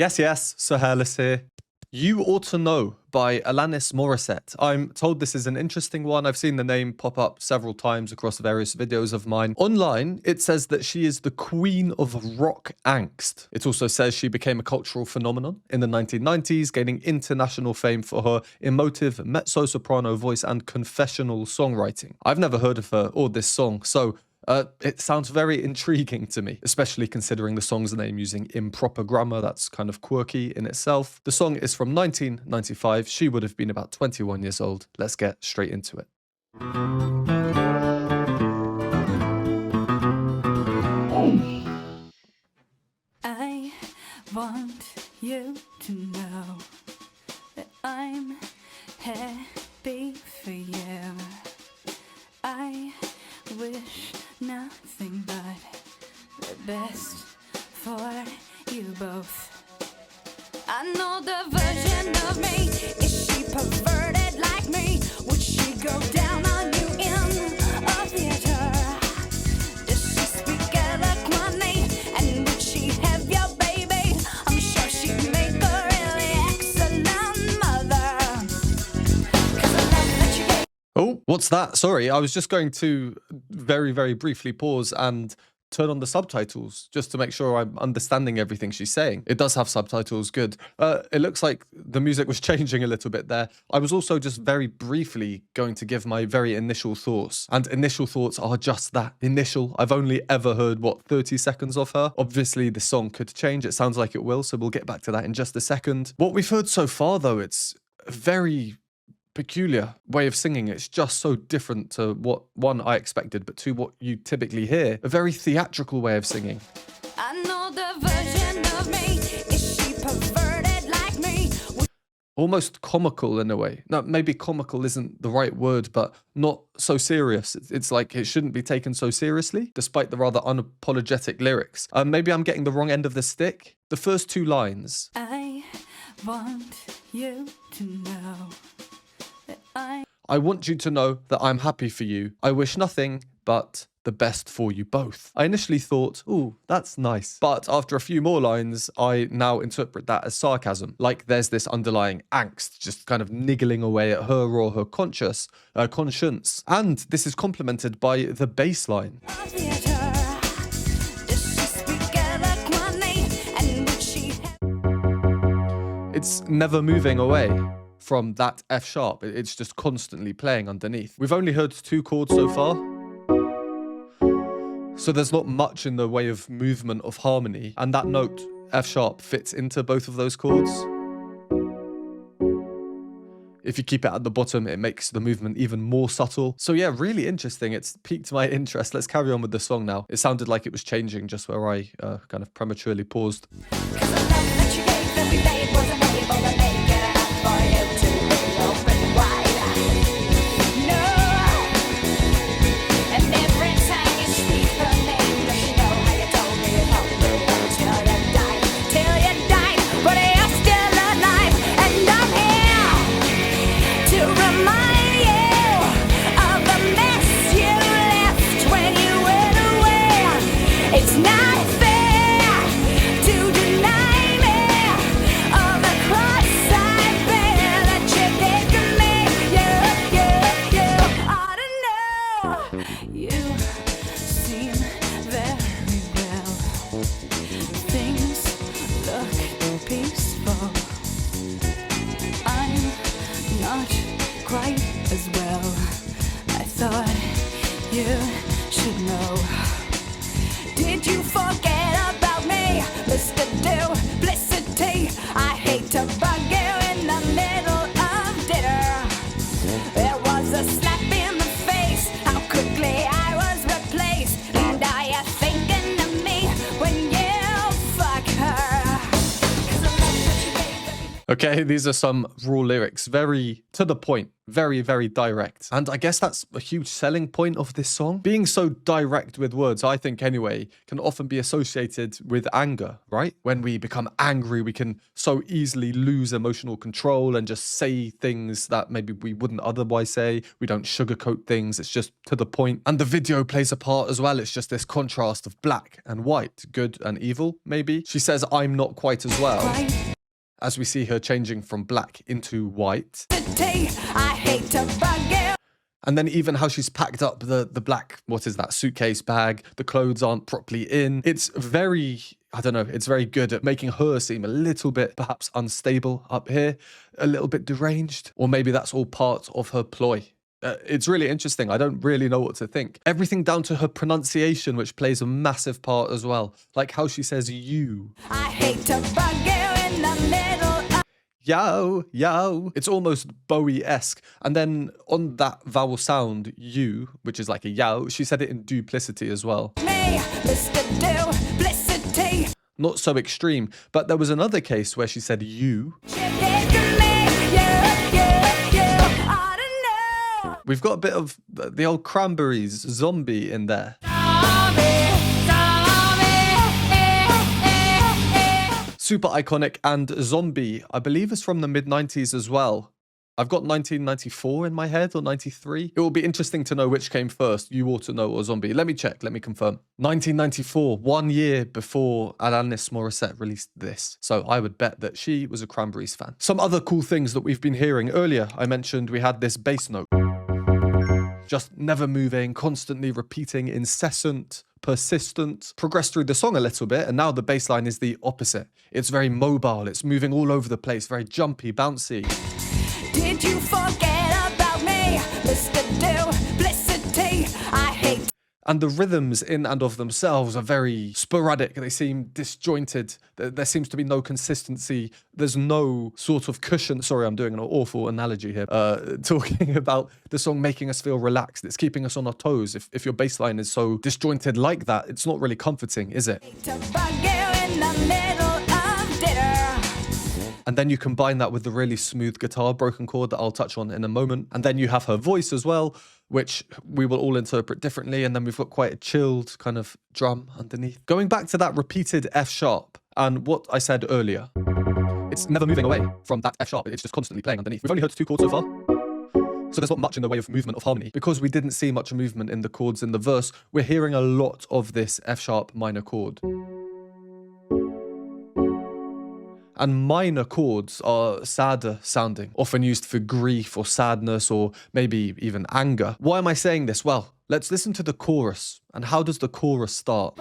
Yes, so Hairless here. You Ought to Know by Alanis Morissette. I'm told this is an interesting one. I've seen the name pop up several times across various videos of mine. Online, it says that she is the queen of rock angst. It also says she became a cultural phenomenon in the 1990s, gaining international fame for her emotive mezzo-soprano voice and confessional songwriting. I've never heard of her or this song, so it sounds very intriguing to me, especially considering the song's name using improper grammar. That's kind of quirky in itself. The song is from 1995. She would have been about 21 years old. Let's get straight into it. I want you to know that I'm happy for you. I wish nothing but the best for you both. I know the version of me. Is she perverted like me? Would she go down on you in a theater? Does she speak eloquently? And would she have your baby? I'm sure she'd make a really excellent mother. 'Cause I love that you gave. Oh, what's that? Sorry, I was just going to very, very briefly pause and turn on the subtitles just to make sure I'm understanding everything she's saying. It does have subtitles, good. It looks like the music was changing a little bit there. I was also just very briefly going to give my very initial thoughts. And initial thoughts are just that, initial. I've only ever heard, 30 seconds of her? Obviously, the song could change. It sounds like it will, so we'll get back to that in just a second. What we've heard so far, though, it's a very peculiar way of singing. It's just so different to what, one, I expected, but two, what you typically hear. A very theatrical way of singing. I know the version of me. Is she perverted like me? Almost comical in a way. No, maybe comical isn't the right word, but not so serious. It's like it shouldn't be taken so seriously, despite the rather unapologetic lyrics. Maybe I'm getting the wrong end of the stick. The first two lines. I want you to know that I want you to know that I'm happy for you. I wish nothing but the best for you both. I initially thought, ooh, that's nice. But after a few more lines, I now interpret that as sarcasm. Like there's this underlying angst just kind of niggling away at her or her conscience. And this is complemented by the bass line. It's never moving away from that F sharp. It's just constantly playing underneath. We've only heard two chords so far, so there's not much in the way of movement of harmony, and that note, F sharp, fits into both of those chords. If you keep it at the bottom, it makes the movement even more subtle. So yeah, really interesting. It's piqued my interest. Let's carry on with the song now. It sounded like it was changing just where I kind of prematurely paused. It's not fair to deny me of the cross I bear that you did to me. You ought to know. You seem very well. Things look peaceful. I'm not quite as well. I thought you should know. Did you forget about me, Mr. Duplicity? I hate to bug you in the middle of dinner. There was a slap in the face, how quickly I was replaced. And are you thinking of me when you fuck her? Okay, these are some raw lyrics, very to the point, very, very direct. And I guess that's a huge selling point of this song. Being so direct with words, I think anyway, can often be associated with anger, right? When we become angry, we can so easily lose emotional control and just say things that maybe we wouldn't otherwise say. We don't sugarcoat things, it's just to the point. And the video plays a part as well. It's just this contrast of black and white, good and evil, maybe. She says, I'm not quite as well. As we see her changing from black into white. And then even how she's packed up the black, what is that, suitcase bag, the clothes aren't properly in. It's very, I don't know, it's very good at making her seem a little bit perhaps unstable up here, a little bit deranged, or maybe that's all part of her ploy. It's really interesting. I don't really know what to think. Everything down to her pronunciation, which plays a massive part as well. Like how she says you. I hate to bug you in the middle. Yo, yo. It's almost Bowie-esque. And then on that vowel sound, you, which is like a yo, she said it in duplicity as well. Me, Mr. Duplicity. Not so extreme, but there was another case where she said you. We've got a bit of the old Cranberries zombie in there. Super iconic, and zombie, I believe, is from the mid-90s as well. I've got 1994 in my head, or 93. It will be interesting to know which came first, You Ought to Know or Zombie. Let me check, let me confirm. 1994, 1 year before Alanis Morissette released this. So I would bet that she was a Cranberries fan. Some other cool things that we've been hearing earlier. I mentioned we had this bass note. Just never moving, constantly repeating, incessant, persistent. Progress through the song a little bit, and now the bass line is the opposite. It's very mobile, it's moving all over the place, very jumpy, bouncy. Did you forget about me, Mr. Duplicity? I hate. And the rhythms in and of themselves are very sporadic. They seem disjointed. There seems to be no consistency. There's no sort of cushion. Sorry, I'm doing an awful analogy here. Talking about the song making us feel relaxed. It's keeping us on our toes. If your bass line is so disjointed like that, it's not really comforting, is it? And then you combine that with the really smooth guitar broken chord that I'll touch on in a moment. And then you have her voice as well, which we will all interpret differently. And then we've got quite a chilled kind of drum underneath. Going back to that repeated F sharp and what I said earlier, it's never moving away from that F sharp. It's just constantly playing underneath. We've only heard 2 chords so far. So there's not much in the way of movement of harmony. Because we didn't see much movement in the chords in the verse, we're hearing a lot of this F sharp minor chord. And minor chords are sadder sounding, often used for grief or sadness or maybe even anger. Why am I saying this? Well, let's listen to the chorus. And how does the chorus start?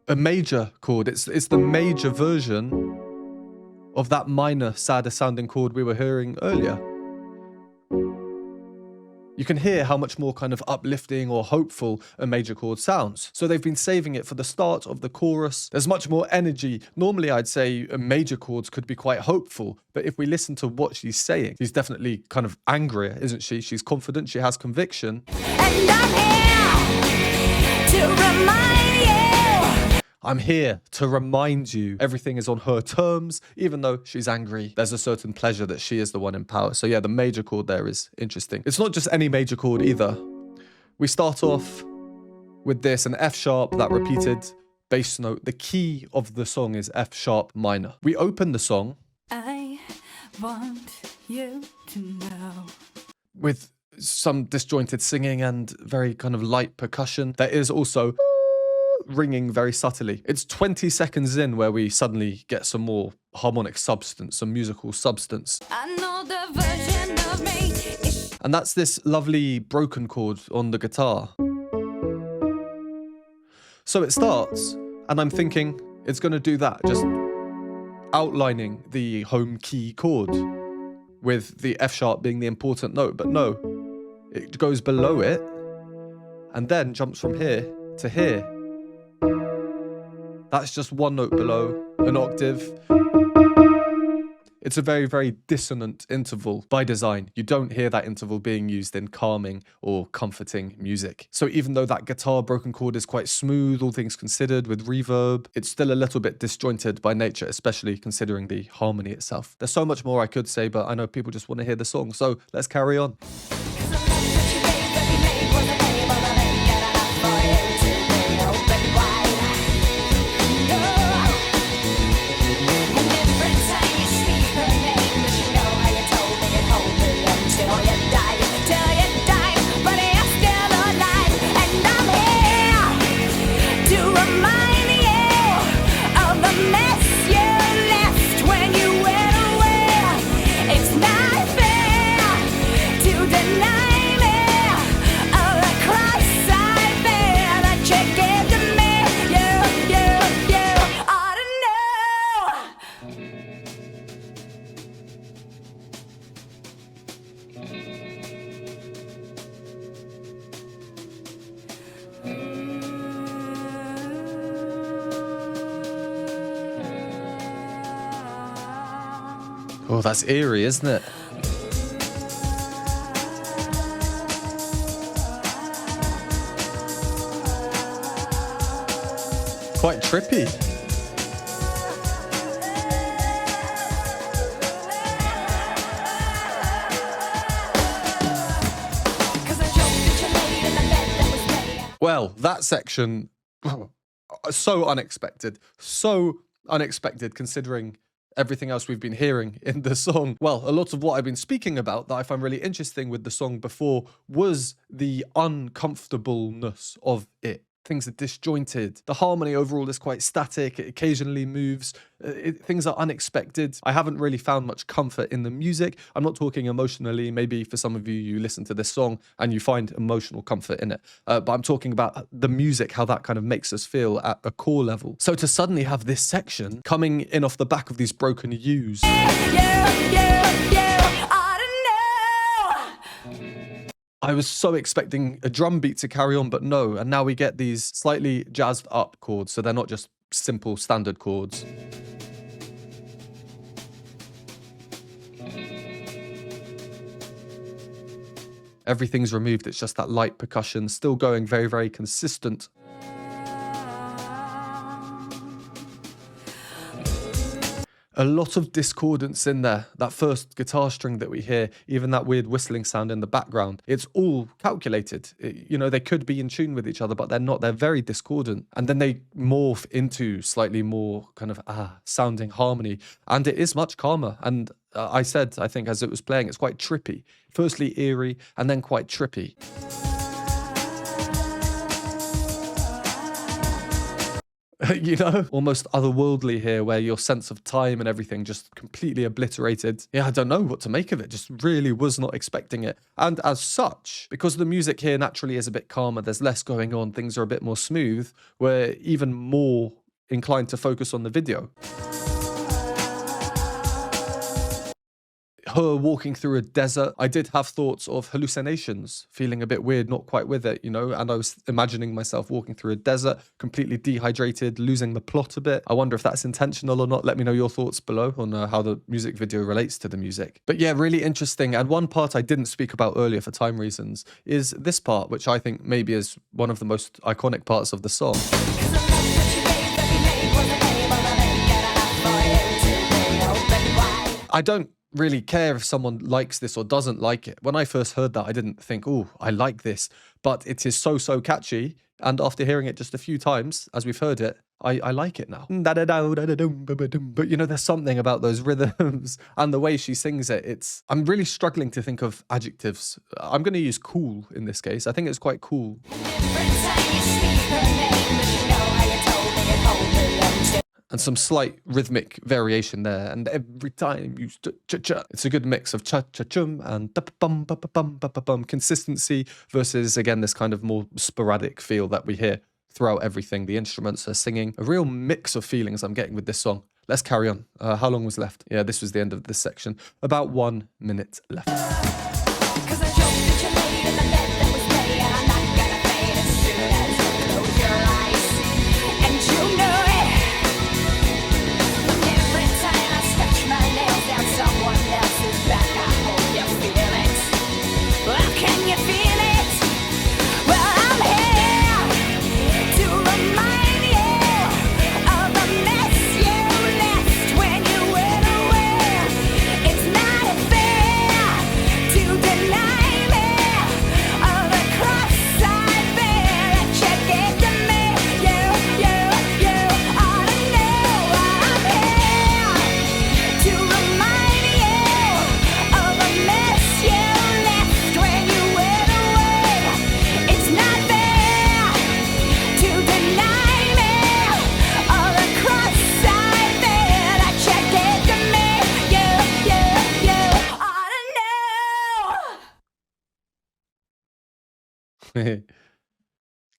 A major chord. It's the major version of that minor, sadder sounding chord we were hearing earlier. You can hear how much more kind of uplifting or hopeful a major chord sounds. So they've been saving it for the start of the chorus. There's much more energy. Normally I'd say major chords could be quite hopeful, but if we listen to what she's saying, she's definitely kind of angrier, isn't she? She's confident, she has conviction. And I'm here to remind you. I'm here to remind you everything is on her terms, even though she's angry. There's a certain pleasure that she is the one in power. So yeah, the major chord there is interesting. It's not just any major chord either. We start off with this, an F sharp, that repeated bass note. The key of the song is F sharp minor. We open the song. I want you to know. With some disjointed singing and very kind of light percussion. There is also ringing very subtly. It's 20 seconds in where we suddenly get some more harmonic substance, some musical substance. I know the version of me. And that's this lovely broken chord on the guitar. So it starts, and I'm thinking it's going to do that, just outlining the home key chord with the F sharp being the important note, but no, it goes below it and then jumps from here to here. That's just one note below, an octave. It's a very, very dissonant interval by design. You don't hear that interval being used in calming or comforting music. So even though that guitar broken chord is quite smooth, all things considered, with reverb, it's still a little bit disjointed by nature, especially considering the harmony itself. There's so much more I could say, but I know people just want to hear the song, so let's carry on. Oh, that's eerie, isn't it? Quite trippy. Well, that section, so unexpected considering everything else we've been hearing in the song. Well, a lot of what I've been speaking about that I find really interesting with the song before was the uncomfortableness of it. Things are disjointed. The harmony overall is quite static. It occasionally moves. Things are unexpected. I haven't really found much comfort in the music. I'm not talking emotionally. Maybe for some of you, you listen to this song and you find emotional comfort in it. But I'm talking about the music, how that kind of makes us feel at a core level. So to suddenly have this section coming in off the back of these broken U's. I was so expecting a drum beat to carry on, but no. And now we get these slightly jazzed up chords. So they're not just simple standard chords. Everything's removed. It's just that light percussion still going very, very consistent. A lot of discordance in there. That first guitar string that we hear, even that weird whistling sound in the background, it's all calculated. You know, they could be in tune with each other, but they're not. They're very discordant. And then they morph into slightly more kind of sounding harmony. And it is much calmer. And I think as it was playing, it's quite trippy. Firstly eerie, and then quite trippy. You know, almost otherworldly here, where your sense of time and everything just completely obliterated. Yeah, I don't know what to make of it. Just really was not expecting it. And as such, because the music here naturally is a bit calmer, there's less going on, things are a bit more smooth, we're even more inclined to focus on the video. Her walking through a desert, I did have thoughts of hallucinations, feeling a bit weird, not quite with it, you know, and I was imagining myself walking through a desert, completely dehydrated, losing the plot a bit. I wonder if that's intentional or not. Let me know your thoughts below on how the music video relates to the music. But yeah, really interesting. And one part I didn't speak about earlier for time reasons is this part, which I think maybe is one of the most iconic parts of the song. I don't really care if someone likes this or doesn't like it. When I first heard that, I didn't think, oh, I like this, but it is so catchy. And after hearing it just a few times, as we've heard it, I like it now. But you know, there's something about those rhythms and the way she sings it. I'm really struggling to think of adjectives. I'm going to use cool in this case. I think it's quite cool. And some slight rhythmic variation there. And every time you cha-cha, it's a good mix of cha-cha-chum and da-bum-ba-ba-bum-ba-ba-bum. Consistency versus, again, this kind of more sporadic feel that we hear throughout everything. The instruments are singing. A real mix of feelings I'm getting with this song. Let's carry on. How long was left? Yeah, this was the end of this section. About 1 minute left.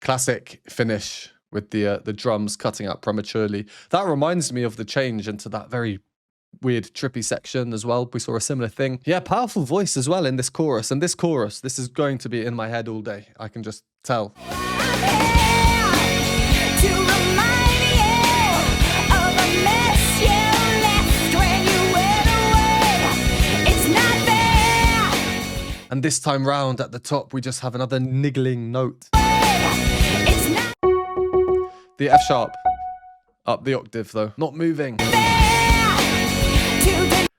Classic finish with the drums cutting out prematurely. That reminds me of the change into that very weird trippy section as well. We saw a similar thing. Yeah, powerful voice as well in this chorus. And this chorus, this is going to be in my head all day. I can just tell. And this time round at the top, we just have another niggling note. The F sharp. Up the octave though, not moving.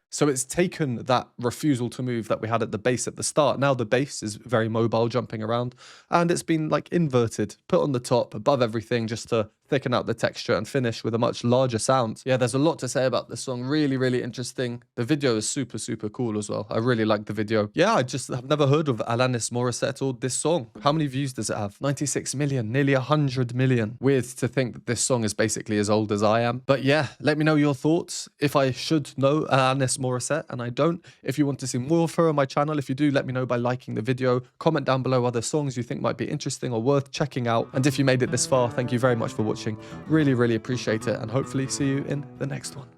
So it's taken that refusal to move that we had at the bass at the start. Now the bass is very mobile, jumping around, and it's been like inverted, put on the top above everything just to thicken out the texture and finish with a much larger sound. Yeah, there's a lot to say about this song. Really, really interesting. The video is super, super cool as well. I really like the video. Yeah, I just have never heard of Alanis Morissette or this song. How many views does it have? 96 million, nearly 100 million. Weird to think that this song is basically as old as I am. But yeah, let me know your thoughts. If I should know Alanis Morissette, and I don't. If you want to see more of her on my channel, if you do, let me know by liking the video. Comment down below other songs you think might be interesting or worth checking out. And if you made it this far, thank you very much for watching. Really, really appreciate it, and hopefully see you in the next one.